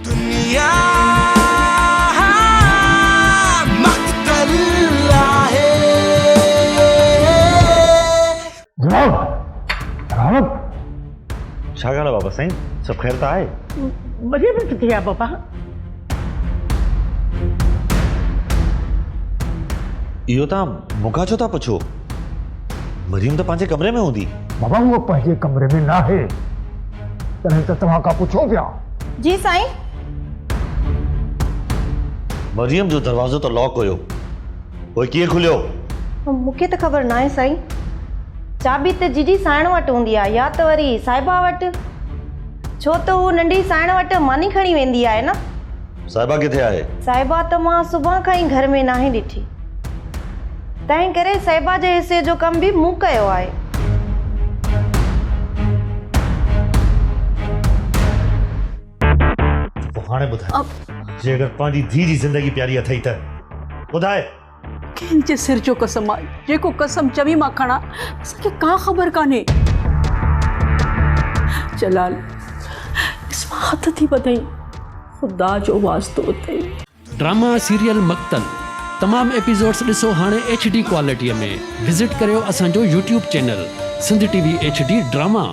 दुनिया मक्तल आहे। छा ॻाल्हि आहे बाबा साईं, सभु ख़ैर त आहे? मरियम किथे आहे बाबा? इहो तव्हां मूंखां छो था पुछो? मरियम त पंहिंजे कमरे में हूंदी। बाबा वो पंहिंजे कमरे में ना है, तॾहिं त तव्हां खां पुछो पिया। जी साईं। मरियम जो दरवाज़ो त लॉक हुयो, पोइ कीअं खुलियो? मूंखे त ख़बर न आहे साईं। चाबी त जीजी साइण वटि हूंदी आहे या त वरी साहिबा वटि, छो त हू नंढी साइण वटि मानी खणी वेंदी आहे न। साहिबा किथे आहे? साहिबा त मां सुबुह खां ई घर में नाहे ॾिठी, तंहिं करे साहिबा जे हिसे जो कमु बि मूं कयो आहे। हाणे ॿुधाए, जे अगरि पंहिंजी धीउ जी ज़िंदगी प्यारी अथई त ॿुधाए। कंहिंजे सिर जो कसम आहे, जेको कसम चवी मां खणा असांखे का ख़बर कान्हे। जलाल इस मां हथ थी वधई, ख़ुदा जो वास्तो अथई। ड्रामा सीरियल मक्तल तमाम एपिसोड्स ॾिसो हाणे HD क्वालिटीअ में। विज़िट करियो असांजो YouTube channel Sindh TV HD drama.